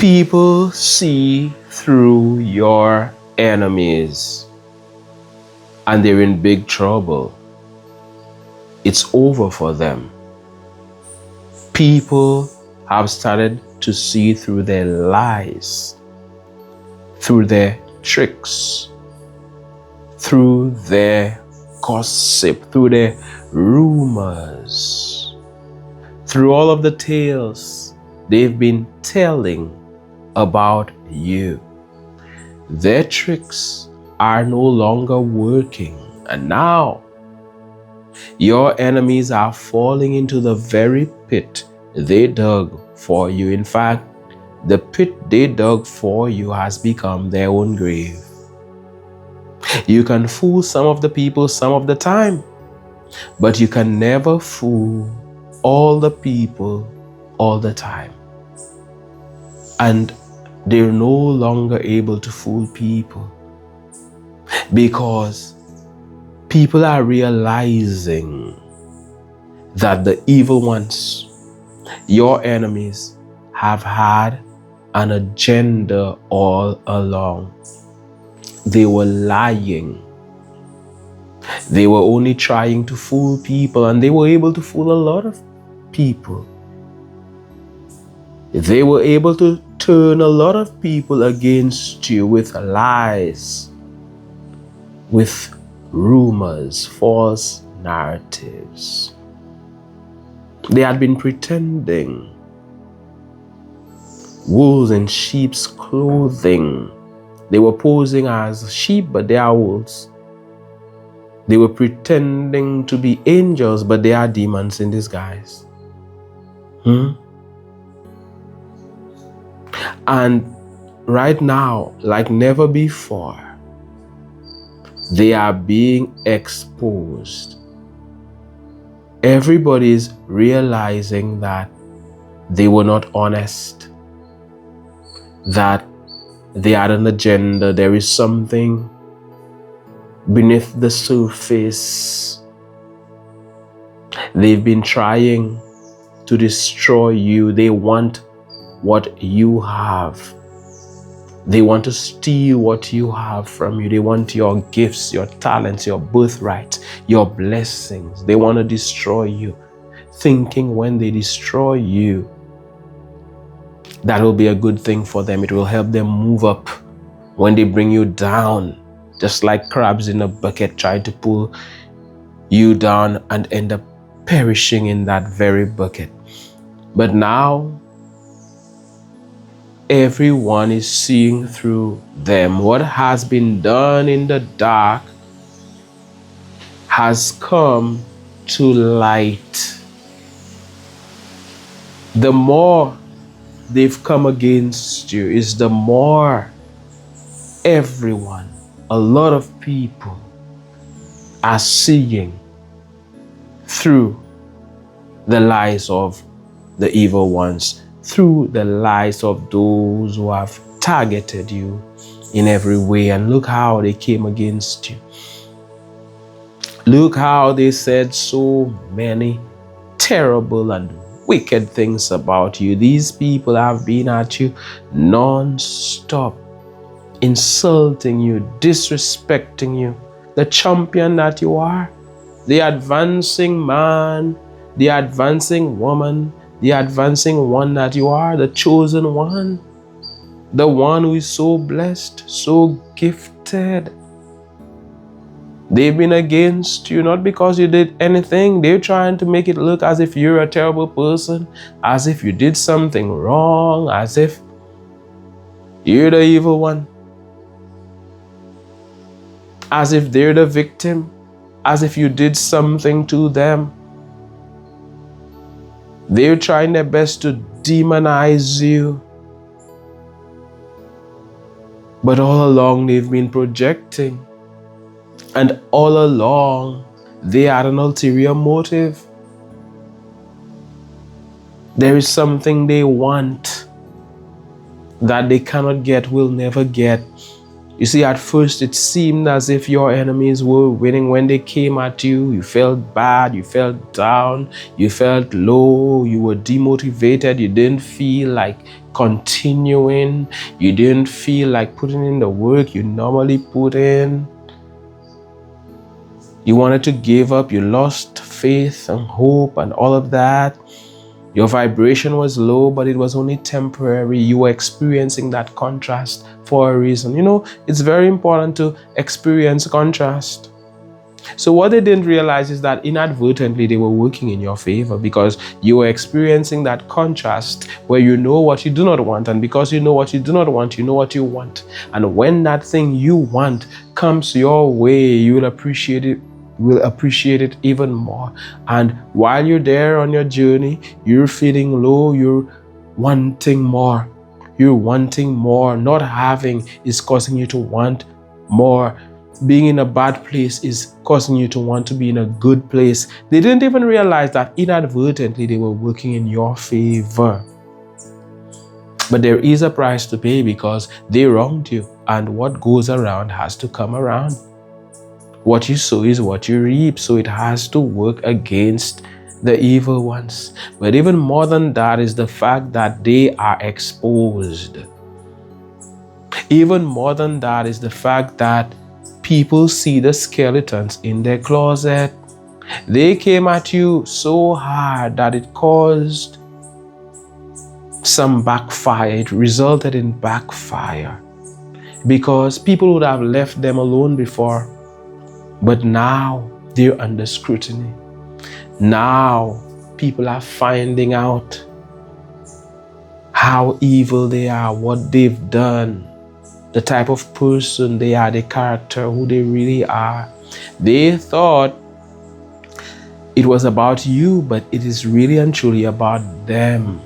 People see through your enemies and they're in big trouble. It's over for them. People have started to see through their lies, through their tricks, through their gossip, through their rumors, through all of the tales they've been telling about you. Their tricks are no longer working, and now your enemies are falling into the very pit they dug for you. In fact, the pit they dug for you has become their own grave. You can fool some of the people some of the time, but you can never fool all the people all the time. And they're no longer able to fool people because people are realizing that the evil ones, your enemies, have had an agenda all along. They were lying. They were only trying to fool people, and they were able to fool a lot of people. They were able to turn a lot of people against you with lies, with rumors, false narratives. They had been pretending wolves in sheep's clothing. They were posing as sheep, but they are wolves. They were pretending to be angels, but they are demons in disguise. And right now, like never before, they are being exposed. Everybody's realizing that they were not honest, that they had an agenda. There is something beneath the surface. They've been trying to destroy you. They want what you have. They want to steal what you have from you. They want your gifts, your talents, your birthright, your blessings. They want to destroy you, thinking when they destroy you, that will be a good thing for them. It will help them move up. When they bring you down, just like crabs in a bucket trying to pull you down and end up perishing in that very bucket. But now, everyone is seeing through them. What has been done in the dark has come to light. The more they've come against you is the more everyone, a lot of people, are seeing through the lies of the evil ones, through the lies of those who have targeted you in every way. And look how they came against you. Look how they said so many terrible and wicked things about you. These people have been at you non-stop, insulting you, disrespecting you, the champion that you are, the advancing man, the advancing woman, the advancing one that you are, the chosen one, the one who is so blessed, so gifted. They've been against you not because you did anything. They're trying to make it look as if you're a terrible person, as if you did something wrong, as if you're the evil one, as if they're the victim, as if you did something to them. They're trying their best to demonize you. But all along they've been projecting. And all along they had an ulterior motive. There is something they want that they cannot get, will never get. You see, at first it seemed as if your enemies were winning. When they came at you, you felt bad, you felt down, you felt low, you were demotivated, you didn't feel like continuing. You didn't feel like putting in the work you normally put in. You wanted to give up. You lost faith and hope and all of that. Your vibration was low, but it was only temporary. You were experiencing that contrast for a reason. You know, it's very important to experience contrast. So what they didn't realize is that inadvertently they were working in your favor, because you were experiencing that contrast where you know what you do not want, and because you know what you do not want, you know what you want. And when that thing you want comes your way, you will appreciate it even more. And while you're there on your journey, you're feeling low, you're wanting more. You're wanting more. Not having is causing you to want more. Being in a bad place is causing you to want to be in a good place. They didn't even realize that inadvertently they were working in your favor. But there is a price to pay, because they wronged you, and what goes around has to come around. What you sow is what you reap, so it has to work against the evil ones. But even more than that is the fact that they are exposed. Even more than that is the fact that people see the skeletons in their closet. They came at you so hard that it caused some backfire. It resulted in backfire, because people would have left them alone before, but now they're under scrutiny. Now people are finding out how evil they are, what they've done, the type of person they are, the character, who they really are. They thought it was about you, but it is really and truly about them.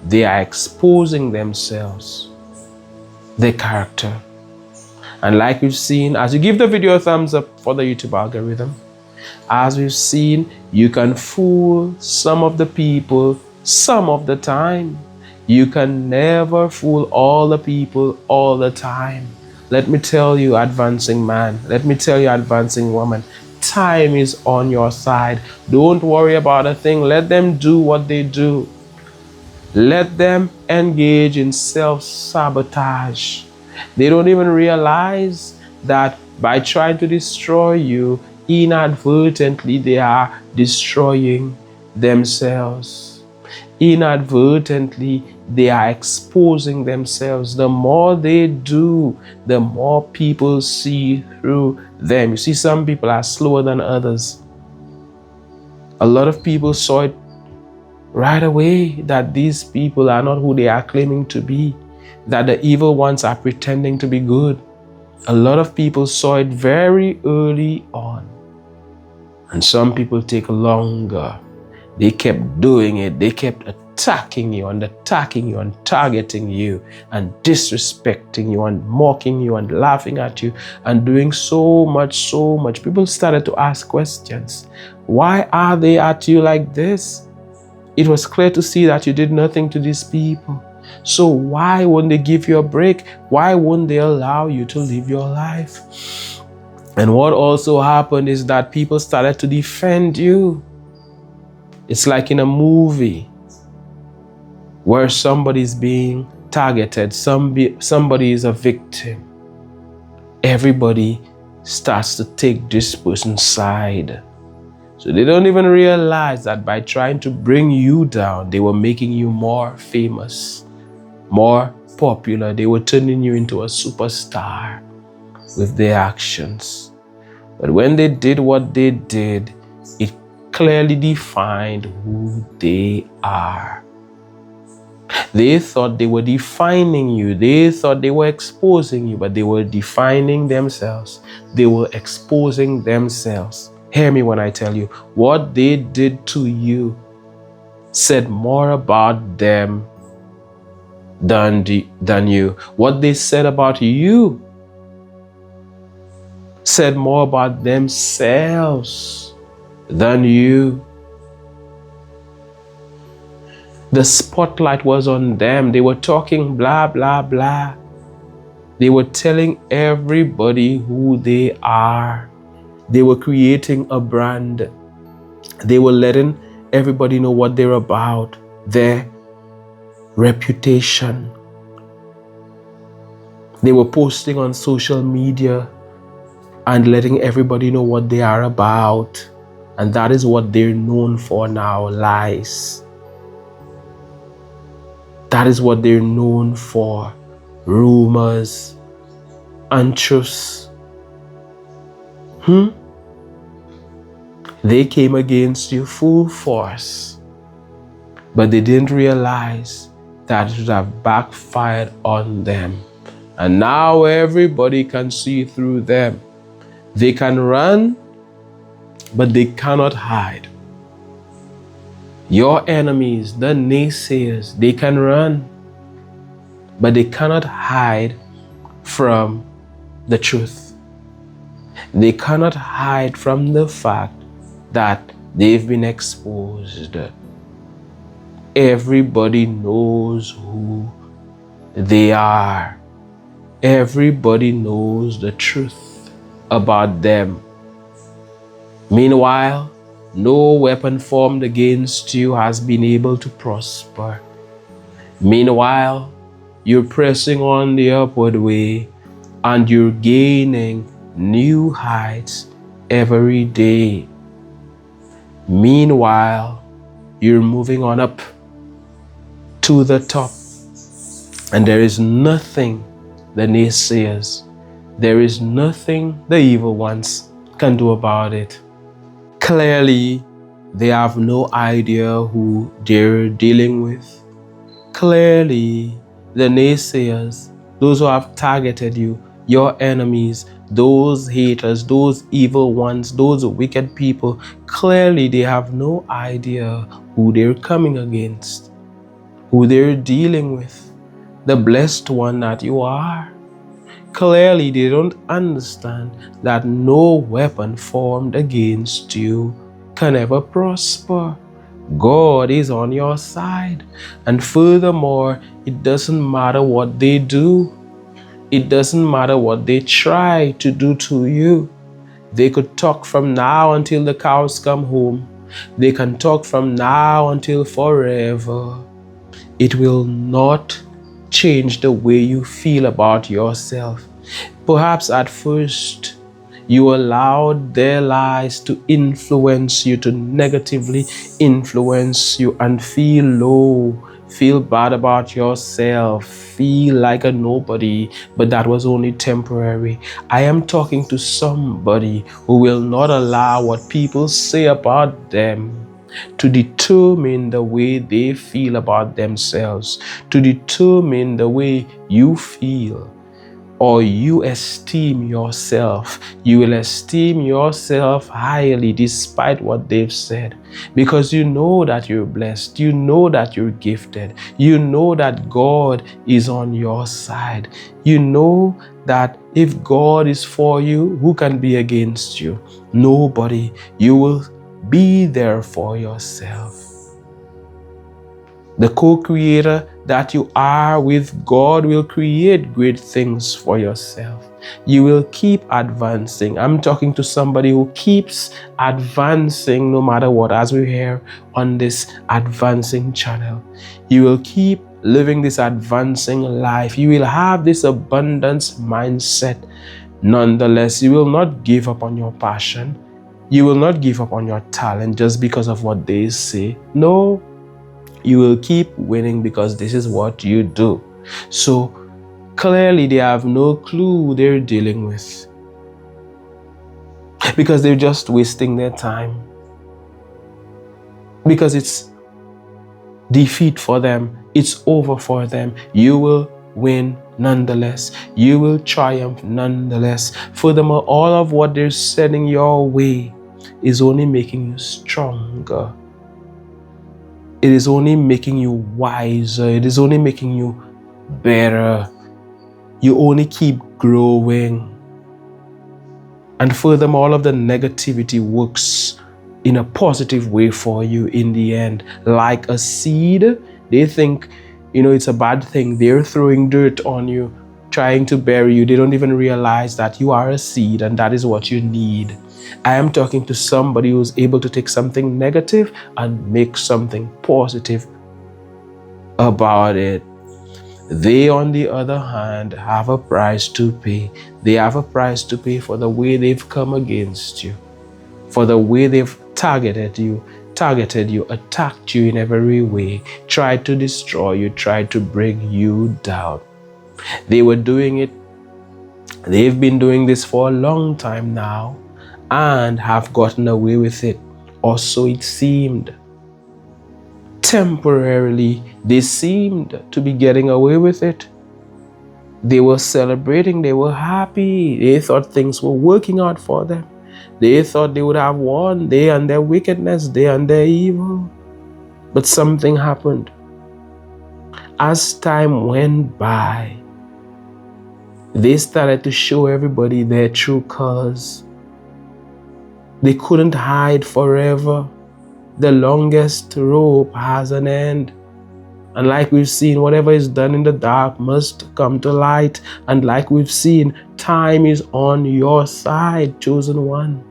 They are exposing themselves, their character. And like we've seen, as you give the video a thumbs up for the YouTube algorithm, as we've seen, you can fool some of the people some of the time. You can never fool all the people all the time. Let me tell you, advancing man, let me tell you, advancing woman, time is on your side. Don't worry about a thing. Let them do what they do. Let them engage in self-sabotage. They don't even realize that by trying to destroy you, inadvertently they are destroying themselves. Inadvertently they are exposing themselves. The more they do, the more people see through them. You see, some people are slower than others. A lot of people saw it right away that these people are not who they are claiming to be, that the evil ones are pretending to be good. A lot of people saw it very early on. And some people take longer. They kept doing it. They kept attacking you and targeting you and disrespecting you and mocking you and laughing at you and doing so much. People started to ask questions. Why are they at you like this? It was clear to see that you did nothing to these people. So why wouldn't they give you a break? Why wouldn't they allow you to live your life? And what also happened is that people started to defend you. It's like in a movie where somebody's being targeted, somebody is a victim. Everybody starts to take this person's side. So they don't even realize that by trying to bring you down, they were making you more famous, more popular. They were turning you into a superstar with their actions. But when they did what they did, it clearly defined who they are. They thought they were defining you. They thought they were exposing you, but they were defining themselves. They were exposing themselves. Hear me when I tell you, what they did to you said more about them than you. What they said about you said more about themselves than you. The spotlight was on them. They were talking blah, blah, blah. They were telling everybody who they are. They were creating a brand. They were letting everybody know what they're about, their reputation. They were posting on social media and letting everybody know what they are about. And that is what they're known for now, lies. That is what they're known for, rumors, untruths. They came against you full force, but they didn't realize that it would have backfired on them. And now everybody can see through them. They can run, but they cannot hide. Your enemies, the naysayers, they can run, but they cannot hide from the truth. They cannot hide from the fact that they've been exposed. Everybody knows who they are. Everybody knows the truth about them. Meanwhile, no weapon formed against you has been able to prosper. Meanwhile, you're pressing on the upward way and you're gaining new heights every day. Meanwhile, you're moving on up to the top, and there is nothing the naysayers, there is nothing the evil ones can do about it. Clearly, they have no idea who they're dealing with. Clearly, the naysayers, those who have targeted you, your enemies, those haters, those evil ones, those wicked people, clearly they have no idea who they're coming against, who they're dealing with, the blessed one that you are. Clearly, they don't understand that no weapon formed against you can ever prosper. God is on your side. And furthermore, it doesn't matter what they do. It doesn't matter what they try to do to you. They could talk from now until the cows come home. They can talk from now until forever. It will not change the way you feel about yourself. Perhaps at first you allowed their lies to influence you, to negatively influence you, and feel low, feel bad about yourself, feel like a nobody, but that was only temporary. I am talking to somebody who will not allow what people say about them to determine the way they feel about themselves, to determine the way you feel or you esteem yourself. You will esteem yourself highly despite what they've said, because you know that you're blessed, you know that you're gifted, you know that God is on your side, you know that if God is for you, who can be against you? Nobody. You will be there for yourself. The co-creator that you are with God will create great things for yourself. You will keep advancing. I'm talking to somebody who keeps advancing no matter what, as we hear on this advancing channel. You will keep living this advancing life. You will have this abundance mindset. Nonetheless, you will not give up on your passion. You will not give up on your talent just because of what they say. No. You will keep winning because this is what you do. So clearly they have no clue they're dealing with, because they're just wasting their time, because it's defeat for them. It's over for them. You will win nonetheless. You will triumph nonetheless. Furthermore, all of what they're sending your way is only making you stronger. It is only making you wiser. It is only making you better. You only keep growing. And furthermore, all of the negativity works in a positive way for you in the end. Like a seed, they think, it's a bad thing. They're throwing dirt on you, trying to bury you. They don't even realize that you are a seed and that is what you need. I am talking to somebody who's able to take something negative and make something positive about it. They, on the other hand, have a price to pay. They have a price to pay for the way they've come against you, for the way they've targeted you, attacked you in every way, tried to destroy you, tried to bring you down. They were doing it. They've been doing this for a long time now and have gotten away with it, or so it seemed. Temporarily, they seemed to be getting away with it. They were celebrating, they were happy, they thought things were working out for them. They thought they would have won, they and their wickedness, they and their evil. But something happened. As time went by, they started to show everybody their true colors. They couldn't hide forever. The longest rope has an end. And like we've seen, whatever is done in the dark must come to light. And like we've seen, time is on your side, chosen one.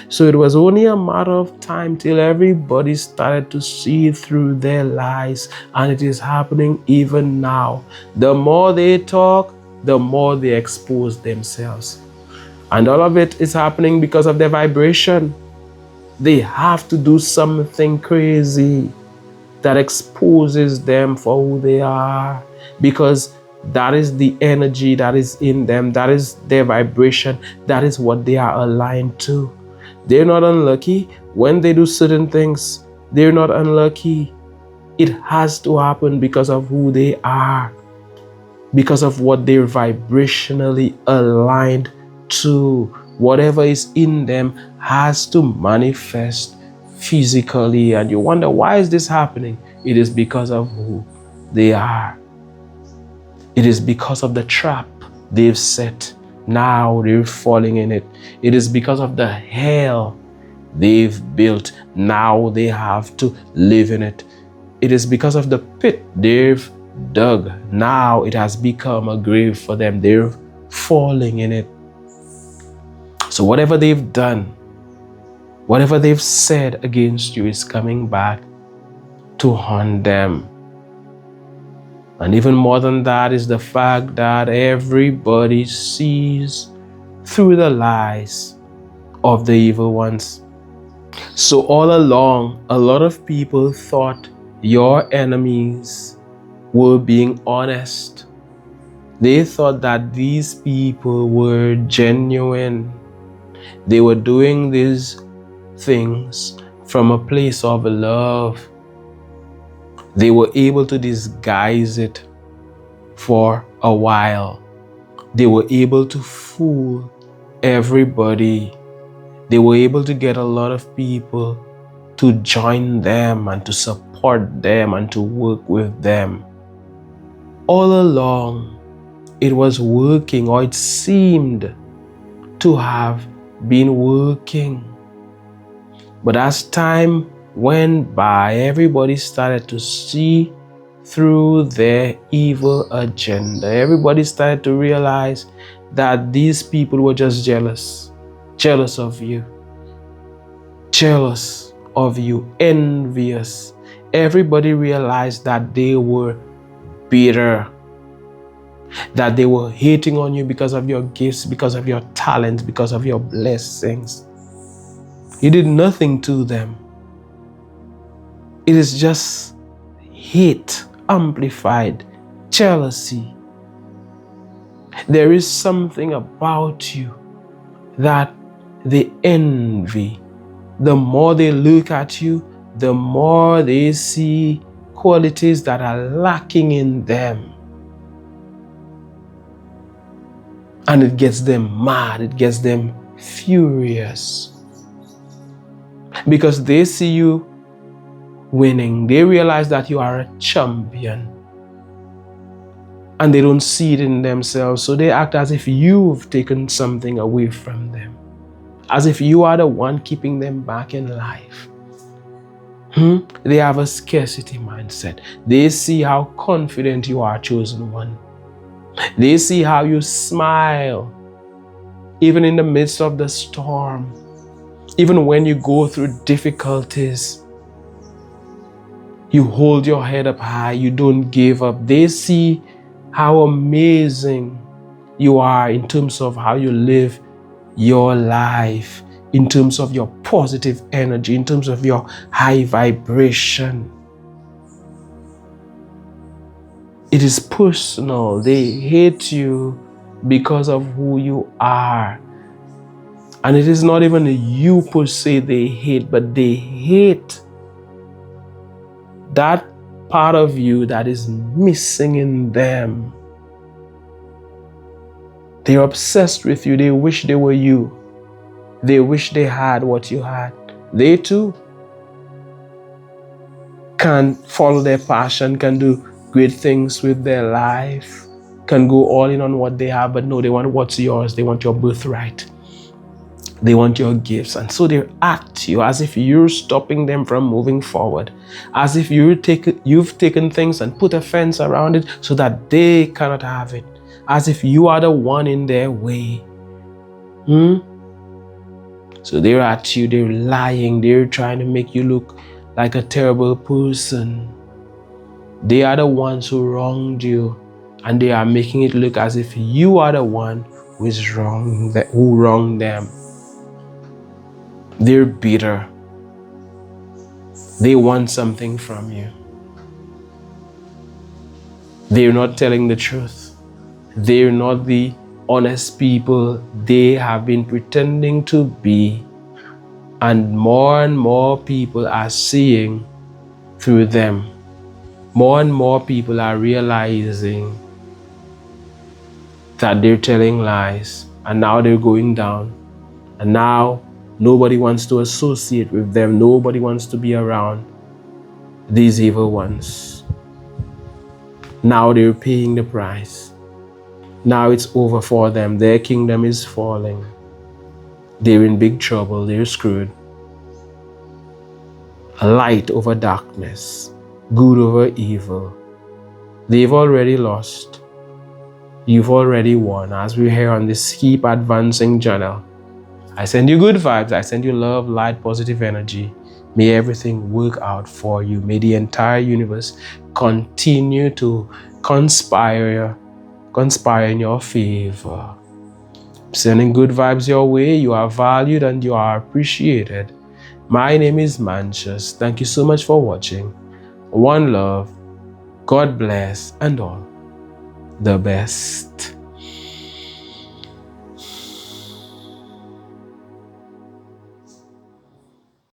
So it was only a matter of time till everybody started to see through their lies. And it is happening even now. The more they talk, the more they expose themselves. And all of it is happening because of their vibration. They have to do something crazy that exposes them for who they are, because that is the energy that is in them, that is their vibration, that is what they are aligned to. They're not unlucky when they do certain things. They're not unlucky. It has to happen because of who they are, because of what they're vibrationally aligned to. Whatever is in them has to manifest physically. And you wonder, why is this happening? It is because of who they are. It is because of the trap they've set. Now they're falling in it. It is because of the hell they've built. Now they have to live in it. It is because of the pit they've dug. Now it has become a grave for them. They're falling in it. So whatever they've done, whatever they've said against you is coming back to haunt them. And even more than that is the fact that everybody sees through the lies of the evil ones. So all along, a lot of people thought your enemies were being honest. They thought that these people were genuine. They were doing these things from a place of love. They were able to disguise it for a while. They were able to fool everybody. They were able to get a lot of people to join them and to support them and to work with them. All along, it was working, or it seemed to have been working. But as time went by, everybody started to see through their evil agenda. Everybody started to realize that these people were just jealous of you, envious. Everybody realized that they were bitter, that they were hating on you because of your gifts, because of your talents, because of your blessings. You did nothing to them. It is just hate, amplified, jealousy. There is something about you that they envy. The more they look at you, the more they see qualities that are lacking in them. And it gets them mad, it gets them furious. Because they see you winning. They realize that you are a champion. And they don't see it in themselves. So they act as if you've taken something away from them. As if you are the one keeping them back in life. They have a scarcity mindset. They see how confident you are, chosen one. They see how you smile, even in the midst of the storm, even when you go through difficulties. You hold your head up high, you don't give up. They see how amazing you are in terms of how you live your life, in terms of your positive energy, in terms of your high vibration. It is personal. They hate you because of who you are. And it is not even you per se they hate, but they hate that part of you that is missing in them. They're obsessed with you. They wish they were you. They wish they had what you had. They too can follow their passion, can do great things with their life, can go all in on what they have, but no, they want what's yours. They want your birthright. They want your gifts. And so they're at you as if you're stopping them from moving forward, as if you've taken things and put a fence around it so that they cannot have it, as if you are the one in their way. So they're at you, they're lying, they're trying to make you look like a terrible person. They are the ones who wronged you, and they are making it look as if you are the one who wronged them. They're bitter. They want something from you. They're not telling the truth. They're not the honest people they have been pretending to be. And more people are seeing through them. More and more people are realizing that they're telling lies, and now they're going down. And now nobody wants to associate with them. Nobody wants to be around these evil ones. Now they're paying the price. Now it's over for them. Their kingdom is falling. They're in big trouble. They're screwed. Light over darkness. Good over evil. They've already lost. You've already won. As we're here on this Keep Advancing channel, I send you good vibes. I send you love, light, positive energy. May everything work out for you. May the entire universe continue to conspire in your favor. Sending good vibes your way. You are valued and you are appreciated. My name is Mantius. Thank you so much for watching. One love. God bless and all the best.